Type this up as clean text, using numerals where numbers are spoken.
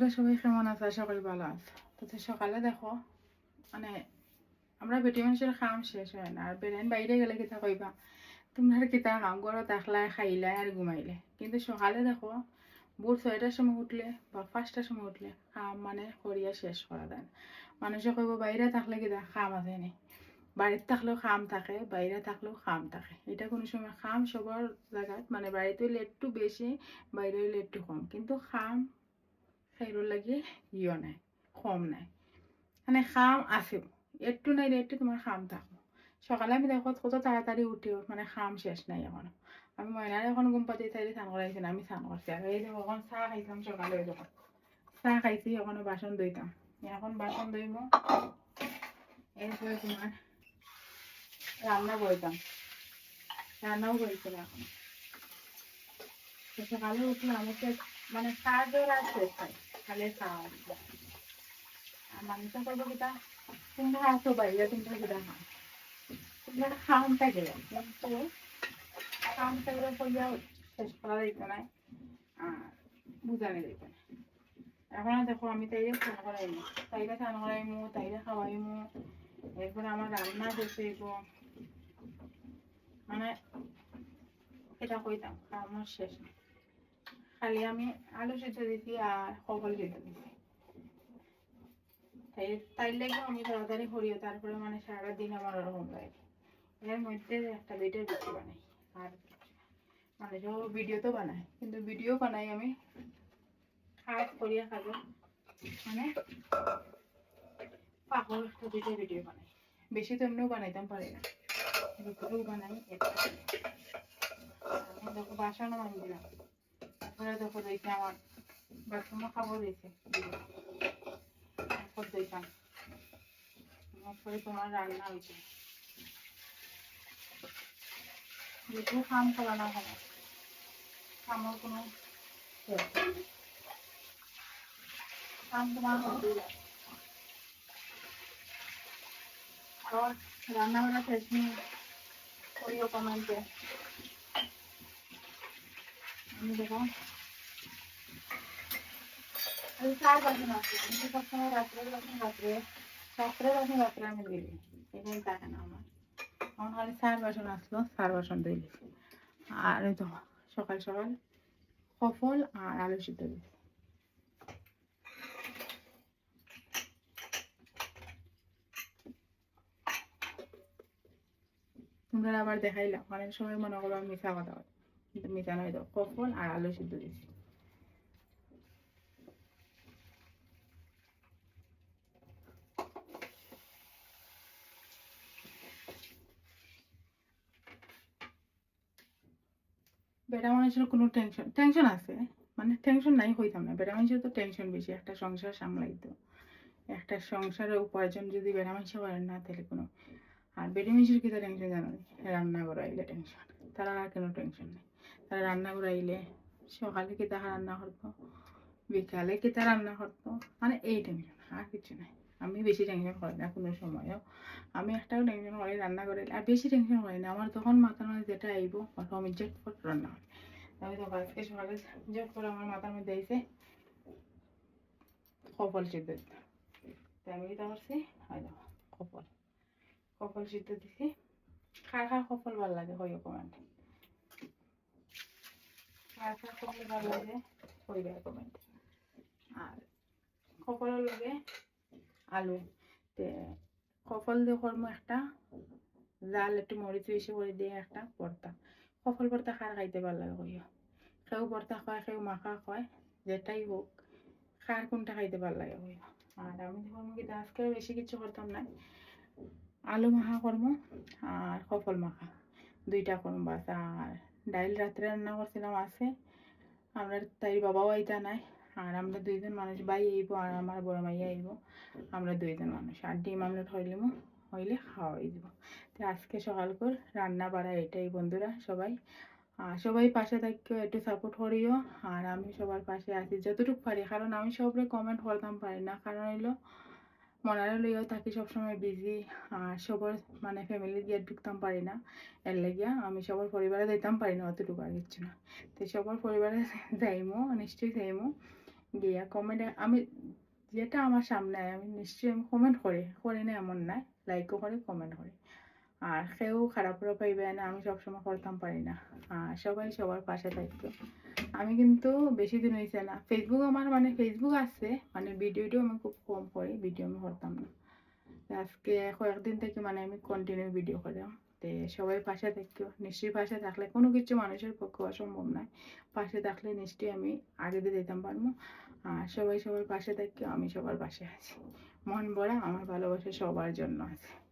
তোমরা সবাই কেমন আছো? আশা করি ভালো আছো। তো সকালে দেখো মানে আমরা বেটি মানুষের কাম শেষ হয় না, আর বেরেন বাইরে গেলে কিতা কইবা তোমরা কিতা কাম করো, তাকলাই খাইলাই আর ঘুমাইলে। কিন্তু সকালে দেখো ভোর 6টার সময় উঠলে বা 5টার সময় উঠলে কাম মানে করিয়া শেষ করা যায় না। মানুষে কইব বাইরে থাকলে কিতা কাম আছে নি, বাড়িতে থাকলেও কাম থাকে, বাইরে থাকলেও কাম থাকে। এটা কোনো সময় কাম সবার জায়গাত মানে বাড়িতে হইলে একটু বেশি, বাইরে হইলে একটু কম, কিন্তু কাম সেইগুলোর লাগে ইয়ে নাই, কম নাই, মানে খাম আছে একটু নাই একটু তোমার খাম থাকো। সকালে আমি দেখো কত তাড়াতাড়ি উঠেও মানে খাম শেষ নাই এখনো। আমি ময়নার এখন ঘুম পাতি চাইলে স্নান করাইছি না, আমি স্নান করছি। আর এই দেখো এখন চাহ খাইতাম সকালে, যখন চাহ খাইছি এখনো বাসন ধুইতাম, এখন বাসন ধুইব, এরপরে তোমার রান্না করতাম, রান্নাও করেছি না এখন। তো সকালে উঠলে আমাকে মানে কাজও আর শেষ হয়, খালি খাওয়া। আর মানুষ করবো কিটা তোমরা আসো বাইরে, তোমরা কিটা খাও, তোমরা খাওয়ানটা গেলে কিন্তু খাওয়ানটা গেলে পড়িয়া শেষ করা যাইতো না আর বুঝানো যাইতো না। এখন দেখো আমি তাইরে স্নান করাইমু, তাইরে স্নান করাইমু, তাইরে খাওয়াইমু, এরপরে আমার রান্না করতে হইব। মানে এটা কইতাম আমার শেষ নেই। খালি আমি আলু সিদ্ধ দিছি আর কবল সিদ্ধ দিছি, তাই লাগেও আমি তাড়াতাড়ি করিও, তারপরে মানে সারাদিন আমার ওরকম লাগে। এর মধ্যে একটা দুইটা ভিডিও বানাই, আর মানে ভিডিও তো বানাই, কিন্তু ভিডিও বানাই আমি খাস করিয়া খাবো মানে পাগল একটা দুইটা ভিডিও বানাই, বেশি তো এমনিও বানাইতাম পারি না, দুপুরেও বানাই। দেখো বাসনও আমি দিলাম, তারপরে দেখো দেখি আমার বাথরুমও খাবো দিয়েছে, তারপর দিতাম তারপরে তোমার রান্না হয়েছে। যেহেতু কাম করা না হয়, কামের কোনো কাম তোমার হতেই যায়। আর রান্না বান্না শেষ নিয়ে করিও কমেন্টে। আমি দেখো আমি 4 বাসন আছে, আমি তো সবসময় রাত্রে বাসন রাত্রে আমি দিই, এটাই থাকে না আমার। আমার খালি 4 বাসন আসলো, 4 বাসন দিই। আর এই তো সকাল সকাল সফল আর আলু সিদ্ধ দিই। তোমরা আবার দেখাইলাম অনেক সময় মনে করো আমি মিশা কথা হয়, কিন্তু মিশা নয়, তো সফল আর আলু সিদ্ধ দিচ্ছি। বেটা মানুষের কোনো টেনশন টেনশন আছে, মানে টেনশন নাই হইতাম না, বেটা মানুষের তো টেনশন বেশি, একটা সংসার সামলাইতো, একটা সংসারের উপার্জন যদি বেটা মানুষ করেন না তাহলে কোনো। আর বেটি মানুষের কিতা টেনশন জানো, রান্না করাইলে টেনশন, তারা আর কোনো টেনশন নেই। তারা রান্না করাইলে সকালে কিতা রান্না করতো, বিকালে কিতা রান্না করতো, মানে এই টেনশন, আর কিছু নাই। আমি বেশি টেনশন করি না কোনো সময়ও, আমি একটাও টেনশন করি রান্না করে, আর বেশি টেনশন করি না। আমার তখন মাথার মধ্যে যেটা আইব আমি ঝটপট রান্না করি। আমি তো আজকে সকালে ঝট করে আমার মাথার মধ্যে আইছে কপাল সিদ্ধ দিতে, তাই আমি যেটা করছি হয় না, কপাল কপাল সিদ্ধ দিছি। কার কার কপাল ভালো লাগে হইও কমেন্ট, কার কার কপাল ভালো লাগে হইবে কমেন্ট। আর কপালের লগে আলু তে কপাল দিয়ে করবো একটা জাল, একটু মরিচ বেশি করে দিয়ে একটা ভর্তা। কপাল ভর্তা খার খাইতে ভালো লাগে হইও, কেউ ভর্তা খায়, কেউ মাখা খায়, যেটাই হোক খার কোনটা খাইতে ভালো লাগে হইও। আর আমি দেখুন কিন্তু আজকে বেশি কিছু করতাম না, আলু মাখা করবো আর কপাল মাখা দুইটা করবো বাস। আর ডাইল রাত্রে রান্না করছিলাম আছে, আমরা তাই বাবাও আইতা নাই, আর আমরা দুইজন মানুষ, ভাই আইব আর আমার বড় মাইয়া আইব, আমরা দুইজন মানুষ। আর ডিম আমলেট হইলেও হইলে খাওয়াই দিব। তো আজকে সকাল করে রান্না বাড়া এটাই বন্ধুরা, সবাই সবাই পাশে থাকো, একটু সাপোর্ট করিও। আর আমি সবার পাশে আছি যতটুকু পারি, কারণ আমি সবরে কমেন্ট করতাম পারি না, কারণ হইলো মনারে লইয়াও থাকি সবসময় বিজি, আর সবার মানে ফ্যামিলি দিয়ে ঢুকতাম পারি না, এর লাগিয়া আমি সবার পরিবারে যাইতাম পারি না অতটুকু, আর কিচ্ছু না। তো সবার পরিবারে যাইমো, নিশ্চয়ই যাইমো, গিয়া কমেন্ট আমি যেটা আমার সামনে আয় আমি নিশ্চয়ই আমি কমেন্ট করি না এমন নাই, লাইকও করি কমেন্ট করি। আর কেউ খারাপও পাইবে না, আমি সবসময় করতাম পারি না। আর সবাই সবার পাশে থাকতো। আমি কিন্তু বেশি দিন হয়েছে না, ফেসবুক আমার মানে ফেসবুক আছে, মানে ভিডিওটিও আমি খুব কম করি, ভিডিও আমি করতাম না। আজকে কয়েকদিন থেকে মানে আমি কন্টিনিউ ভিডিও করাম। তো সবাই পাশে থাকতো, নিশ্চয়ই পাশে থাকলে কোনো কিছু মানুষের পক্ষে অসম্ভব নয়। পাশে থাকলে নিশ্চয়ই আমি আগে দিয়ে যেতাম পারবো। আর সবাই সবার পাশে থাকতো, আমি সবার পাশে আছি। মন ভরা আমার ভালোবাসা সবার জন্য আছে।